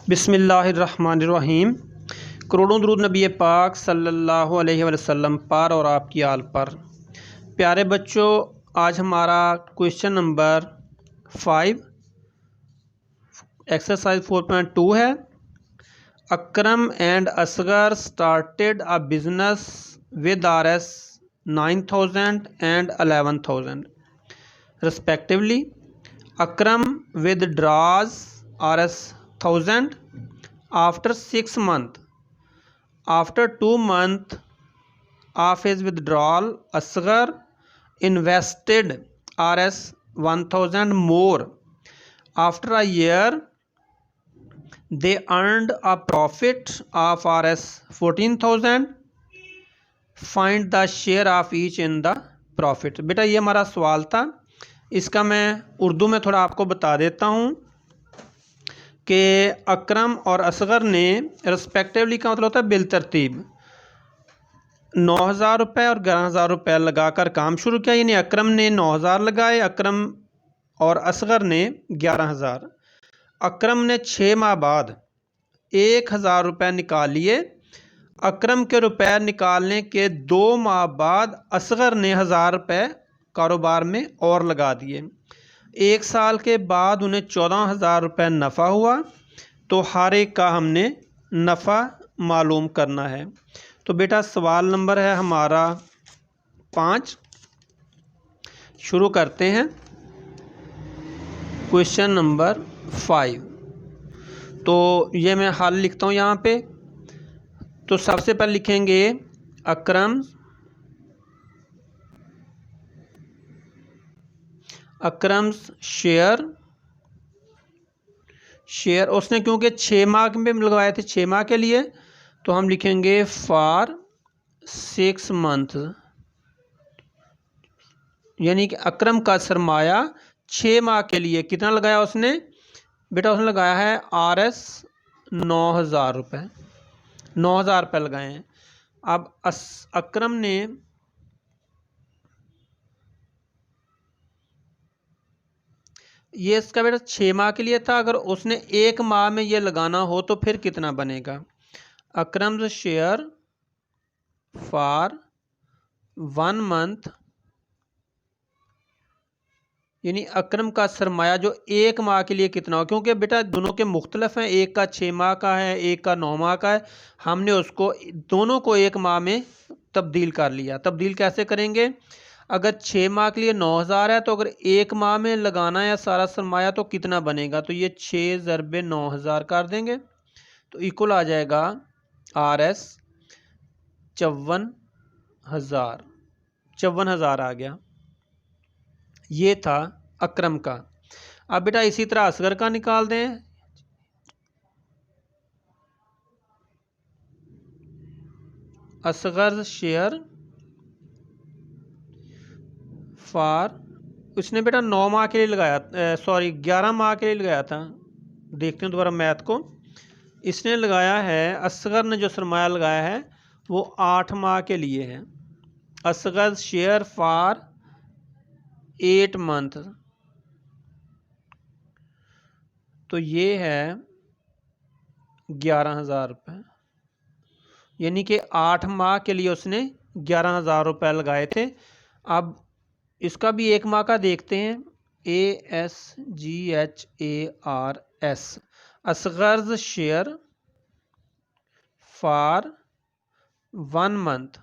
बिस्मिल्लाहिर्रहमानिर्रहीम। करोड़ों दरूद नबी पाक सल्लल्लाहु अलैहि वसल्लम पर और आपकी आल पर। प्यारे बच्चों, आज हमारा क्वेश्चन नंबर 5 एक्सरसाइज 4.2 है। Akram and Asghar started a business with RS 9,000 and 11,000 respectively. Akram withdraws RS 1,000 after 6 months. After 2 months of his withdrawal, Asghar invested RS 1,000 more. After a year, they earned a profit of RS 14,000. Find the share of each in the profit. बेटा ये हमारा सवाल था, इसका मैं उर्दू में थोड़ा आपको बता देता हूँ कि अकरम और असगर ने रिस्पेक्टिवली का मतलब होता है बिलतरतीब 9,000 रुपये और 11,000 रुपये लगाकर काम शुरू किया। यानी अकरम ने 9,000 लगाए, अकरम और असगर ने 11,000। अकरम ने 6 माह बाद 1,000 रुपये निकाल लिए। अकरम के रुपए निकालने के 2 माह बाद असगर ने 1,000 रुपये कारोबार में और लगा दिए। 1 साल के बाद उन्हें 14,000 रुपये नफ़ा हुआ। तो हर एक का हमने नफ़ा मालूम करना है। तो बेटा सवाल नंबर है हमारा 5। शुरू करते हैं क्वेश्चन नंबर 5। तो ये मैं हल लिखता हूँ यहाँ पे। तो सबसे पहले लिखेंगे अकरम्स शेयर उसने क्योंकि 6 माह में लगवाए थे, 6 माह के लिए, तो हम लिखेंगे फॉर 6 मंथ। यानी कि अकरम का सरमाया 6 माह के लिए कितना लगाया उसने? बेटा उसने लगाया है RS 9,000 रुपये, 9,000 रुपये लगाए हैं। अब अकरम ने ये इसका बेटा 6 माह के लिए था। अगर उसने 1 माह में ये लगाना हो तो फिर कितना बनेगा? अकरम शेयर फॉर 1 मंथ, यानी अकरम का सरमाया जो 1 माह के लिए कितना हो, क्योंकि बेटा दोनों के मुख्तलिफ हैं, एक का 6 माह का है, एक का 9 माह का है। हमने उसको दोनों को 1 माह में तब्दील कर लिया। तब्दील कैसे करेंगे? अगर 6 माह के लिए 9,000 है तो अगर 1 माह में लगाना है सारा सरमाया तो कितना बनेगा? तो ये 6 ज़रबे 9,000 कर देंगे तो इक्वल आ जाएगा RS 54,000। 54,000 आ गया। ये था अकरम का। अब बेटा इसी तरह असगर का निकाल दें। असगर शेयर फॉर, उसने बेटा 9 माह के लिए लगाया, 11 माह के लिए लगाया था। देखते हैं दोबारा मैथ को। इसने लगाया है, असगर ने जो सरमाया लगाया है वो 8 माह के लिए है। असगर शेयर फॉर 8 मंथ, तो ये है 11,000 रुपये। यानी कि 8 माह के लिए उसने 11,000 रुपये लगाए थे। अब इसका भी 1 माह का देखते हैं। ASGHARS Asghar's share for 1 month.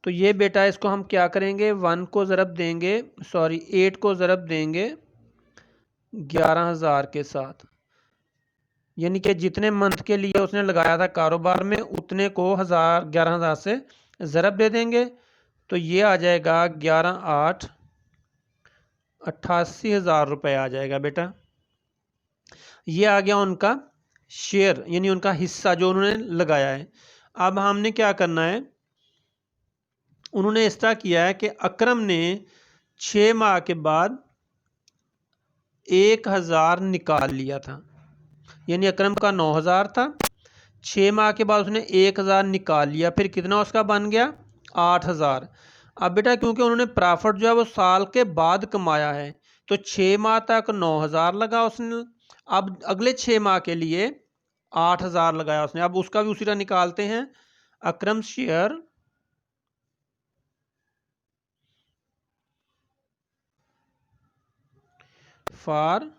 तो ये बेटा इसको हम क्या करेंगे? 1 को ज़रब देंगे, 8 को ज़रब देंगे 11,000 के साथ। यानी कि जितने मंथ के लिए उसने लगाया था कारोबार में उतने को 11,000 से ज़रब दे देंगे। तो ये आ जाएगा 11 8 88,000 रुपये आ जाएगा बेटा। ये आ गया उनका शेयर, यानी उनका हिस्सा जो उन्होंने लगाया है। अब हमने क्या करना है? उन्होंने इस तरह किया है कि अकरम ने 6 माह के बाद 1,000 निकाल लिया था। यानी अकरम का 9,000 था, 6 माह के बाद उसने 1,000 निकाल लिया। फिर कितना उसका बन गया? 8,000। अब बेटा क्योंकि उन्होंने प्रॉफिट जो है वो साल के बाद कमाया है, तो 6 माह तक 9,000 लगा उसने। अब अगले 6 माह के लिए 8,000 लगाया उसने। अब उसका भी उसी तरह निकालते हैं। अकरम शेयर फॉर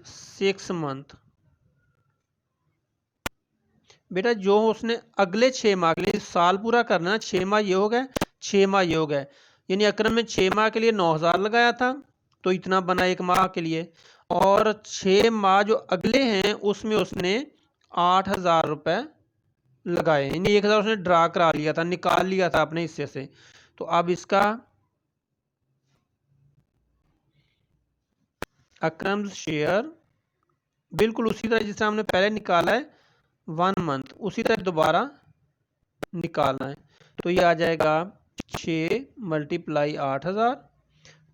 6 मंथ। बेटा जो उसने अगले 6 माह के लिए, साल पूरा करना है, 6 माह ये हो गए, 6 माह ये हो गए, यानी अकरम ने 6 माह के लिए 9,000 लगाया था, तो इतना बना 1 माह के लिए। और 6 माह जो अगले हैं उसमें उसने 8,000 रुपये लगाए, यानी 1,000 उसने ड्रा करा लिया था, निकाल लिया था अपने हिस्से से। तो अब इसका अकरम शेयर बिल्कुल उसी तरह जिस तरह हमने पहले निकाला है 1 मंथ, उसी तरह दोबारा निकालना है। तो ये आ जाएगा 6 × 8,000,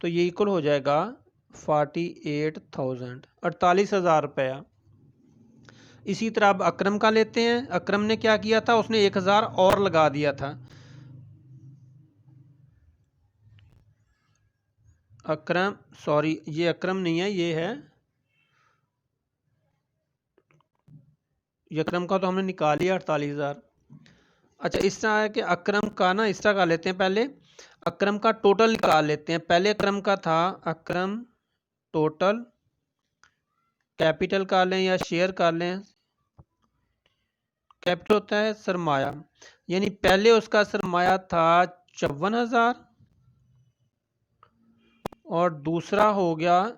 तो ये इक्वल हो जाएगा 48,000, 48,000 रुपया। इसी तरह अब अकरम का लेते हैं। अकरम ने क्या किया था, उसने 1,000 और लगा दिया था। अकरम, सॉरी ये अकरम नहीं है, ये है, ये अकरम का तो हमने निकाल लिया 48,000। अच्छा इस तरह है कि अकरम का ना इस तरह का लेते हैं, पहले अकरम का टोटल निकाल लेते हैं। पहले अकरम का था अकरम टोटल, कैपिटल कर लें या शेयर कर लें। कैपिटल होता है सरमाया, यानी पहले उसका सरमाया था 54,000 और दूसरा हो गया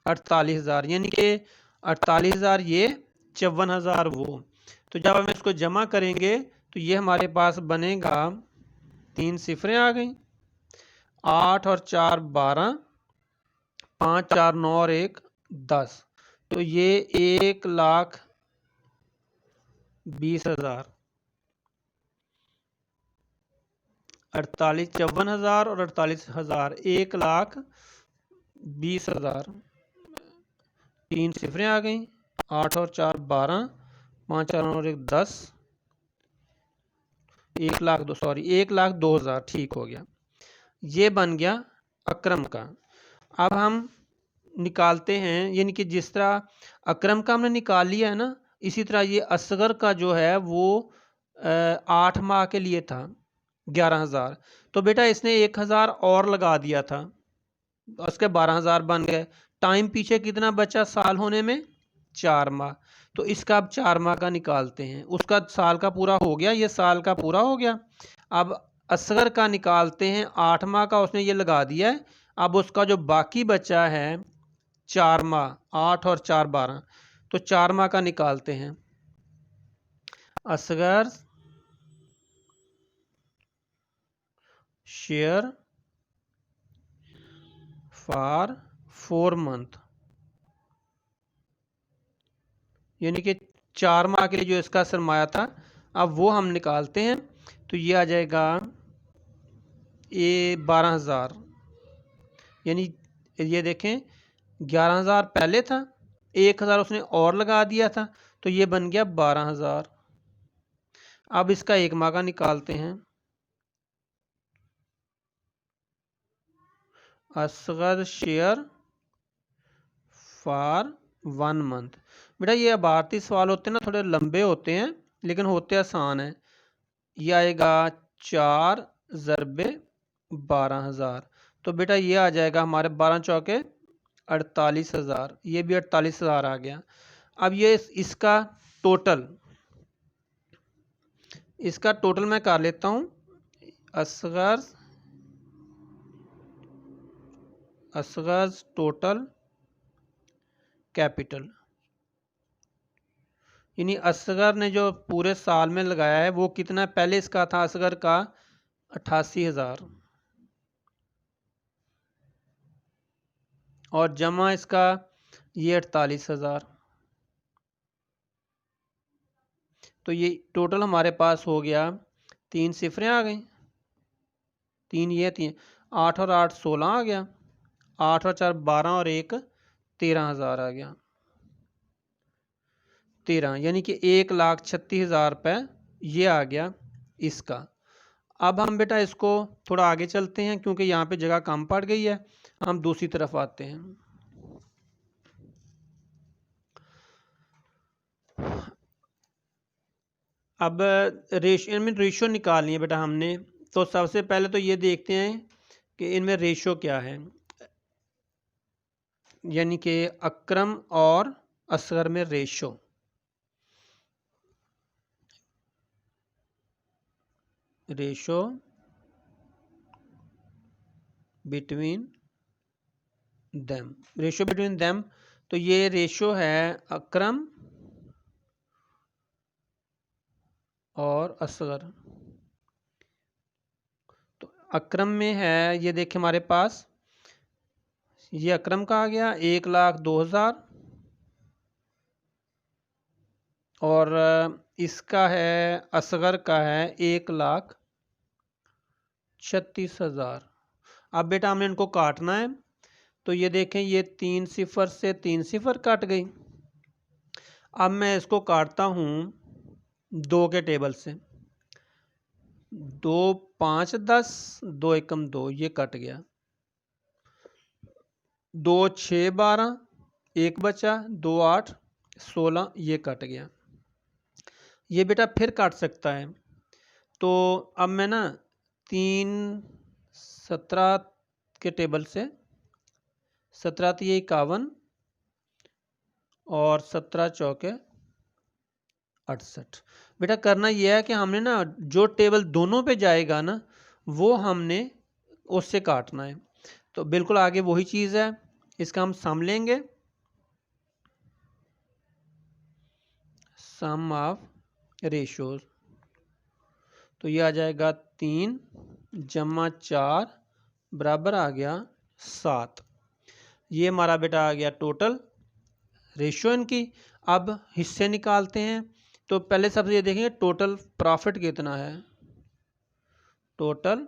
48,000, यानी कि 48,000 ये, 54,000 वो। तो जब हम इसको जमा करेंगे तो ये हमारे पास बनेगा, 3 सिफरें आ गई, 8 और 4 12, 5 4 9 और 1 10, तो ये 1,20,000, 48 54,000 और 48,000, 1,20,000। 3 सिफरें आ गई, 8 और 4 12, 5 4 और 1 10, 1,02,000, ठीक हो गया। ये बन गया अकरम का। अब हम निकालते हैं, यानी कि जिस तरह अकरम का हमने निकाल लिया है ना, इसी तरह ये असगर का जो है वो 8 माह के लिए था 11,000। तो बेटा इसने 1,000 और लगा दिया था, उसके 12,000 बन गए। टाइम पीछे कितना बचा साल होने में, 4 माह। तो इसका अब 4 माह का निकालते हैं। उसका साल का पूरा हो गया, ये साल का पूरा हो गया। अब असगर का निकालते हैं, 8 माह का उसने ये लगा दिया है। अब उसका जो बाकी बचा है 4 माह, 8 और 4 12, तो 4 माह का निकालते हैं। असगर शेयर फॉर 4 मंथ, यानी कि 4 माह के लिए जो इसका सरमाया था, अब वो हम निकालते हैं। तो ये आ जाएगा 12,000, यानी ये देखें 11,000 पहले था, 1,000 उसने और लगा दिया था, तो ये बन गया 12,000। अब इसका 1 माह का निकालते हैं। Asgar share for 1 month. बेटा ये भारतीय सवाल होते हैं ना, थोड़े लंबे होते हैं लेकिन होते आसान हैं। ये आएगा 4 ज़रबे 12,000, तो बेटा ये आ जाएगा हमारे 12 चौके 48,000, ये भी 48,000 आ गया। अब ये इसका टोटल, इसका टोटल मैं कर लेता हूँ। असगर टोटल कैपिटल, यानी असगर ने जो पूरे साल में लगाया है वो कितना, पहले इसका था असगर का 88,000 और जमा इसका ये 48,000, तो ये टोटल हमारे पास हो गया, 3 सिफरें आ गई, 3 ये 3, 8 और 8 16 आ गया, 8 और 4 12 और 1 13,000 आ गया, 13, यानी कि 1,36,000 रुपये ये आ गया इसका। अब हम बेटा इसको थोड़ा आगे चलते हैं, क्योंकि यहाँ पे जगह कम पड़ गई है। हम दूसरी तरफ आते हैं। अब रेशियो निकालनी है बेटा हमने। तो सबसे पहले तो ये देखते हैं कि इनमें रेशियो क्या है, यानी कि अकरम और असगर में रेशियो। Between them. तो ये रेशियो है अकरम और असगर। तो अकरम में है, ये देखें हमारे पास, ये अकरम का आ गया 1,02,000, और इसका है असगर का है 1,36,000। अब बेटा हमने इनको काटना है। तो ये देखें, ये 3 सिफर से 3 सिफर कट गई। अब मैं इसको काटता हूँ 2 के टेबल से। 2 5 10, 2 एकम 2, ये कट गया। 2 6 12, 1 बचा, 2 8 16, ये कट गया। ये बेटा फिर काट सकता है। तो अब मैं ना 3 17 के टेबल से, 17 तो ये 51, और 17 चौके 68। बेटा करना यह है कि हमने ना जो टेबल दोनों पे जाएगा ना, वो हमने उससे काटना है। तो बिल्कुल आगे वही चीज़ है, इसका हम सम लेंगे। सम ऑफ रेशियोज, तो ये आ जाएगा 3 जमा 4 बराबर आ गया 7। ये हमारा बेटा आ गया टोटल रेशियो इनकी। अब हिस्से निकालते हैं। तो पहले सबसे ये देखेंगे टोटल प्रॉफिट कितना है। टोटल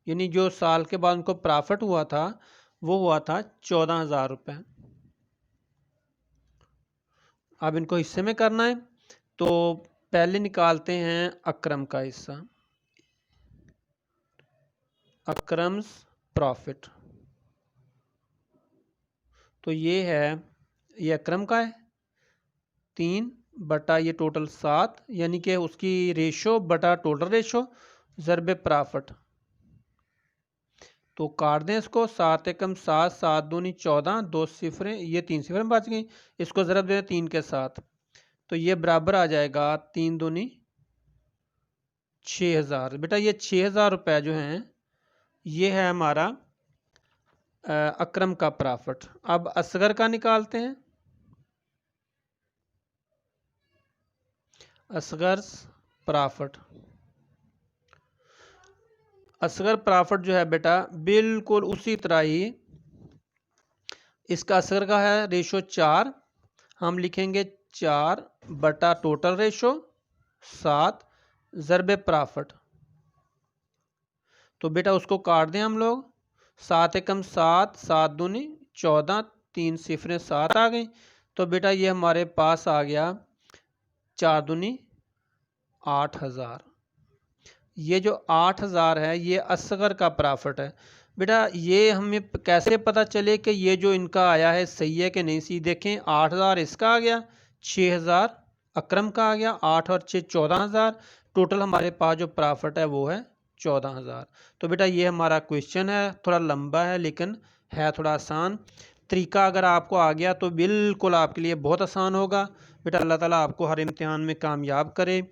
यानी जो साल के बाद उनको प्रॉफिट हुआ था, वो हुआ था 14,000 रुपये। अब इनको हिस्से में करना है। तो पहले निकालते हैं अकरम का हिस्सा, अकरम्स प्रॉफिट। तो ये है, ये अकरम का है 3 बटा ये टोटल 7, यानी कि उसकी रेशो बटा टोटल रेशो ज़रब प्रॉफिट। तो काट दें इसको, 7 एकम 7, 7 दूनी 14, 2 सिफरें, ये 3 सिफरें बच गई। इसको ज़रब दें 3 के साथ, तो ये बराबर आ जाएगा 3 दूनी 6,000। बेटा ये 6,000 रुपये जो हैं, ये है हमारा अकरम का प्रॉफिट। अब असगर का निकालते हैं। असगर प्रॉफिट, असगर प्रॉफिट जो है बेटा बिल्कुल उसी तरह ही, इसका असगर का है रेशो 4। हम लिखेंगे 4 बटा टोटल रेशो 7 ज़रब प्रॉफिट। तो बेटा उसको काट दें हम लोग, 7 एकम 7, 7 दूनी 14, 3 सिफरें 7 आ गई। तो बेटा ये हमारे पास आ गया 4 दूनी 8,000। ये जो 8,000 है, ये असगर का प्रॉफिट है। बेटा ये हमें कैसे पता चले कि ये जो इनका आया है सही है कि नहीं? सी देखें, 8,000 इसका आ गया, 6,000 अकरम का आ गया, 8 और 6 14,000। टोटल हमारे पास जो प्रॉफिट है वो है 14,000। तो बेटा ये हमारा क्वेश्चन है, थोड़ा लंबा है लेकिन है थोड़ा आसान। तरीका अगर आपको आ गया तो बिल्कुल आपके लिए बहुत आसान होगा। बेटा अल्लाह ताला आपको हर इम्तिहान में कामयाब करे,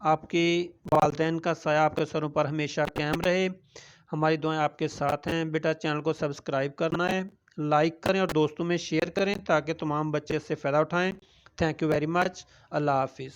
आपके वालिदैन का साया आपके सरों पर हमेशा कायम रहे। हमारी दुआएं आपके साथ हैं। बेटा चैनल को सब्सक्राइब करना है, लाइक करें और दोस्तों में शेयर करें ताकि तमाम बच्चे इससे फ़ायदा उठाएं। Thank you very much. Allah हाफिज़।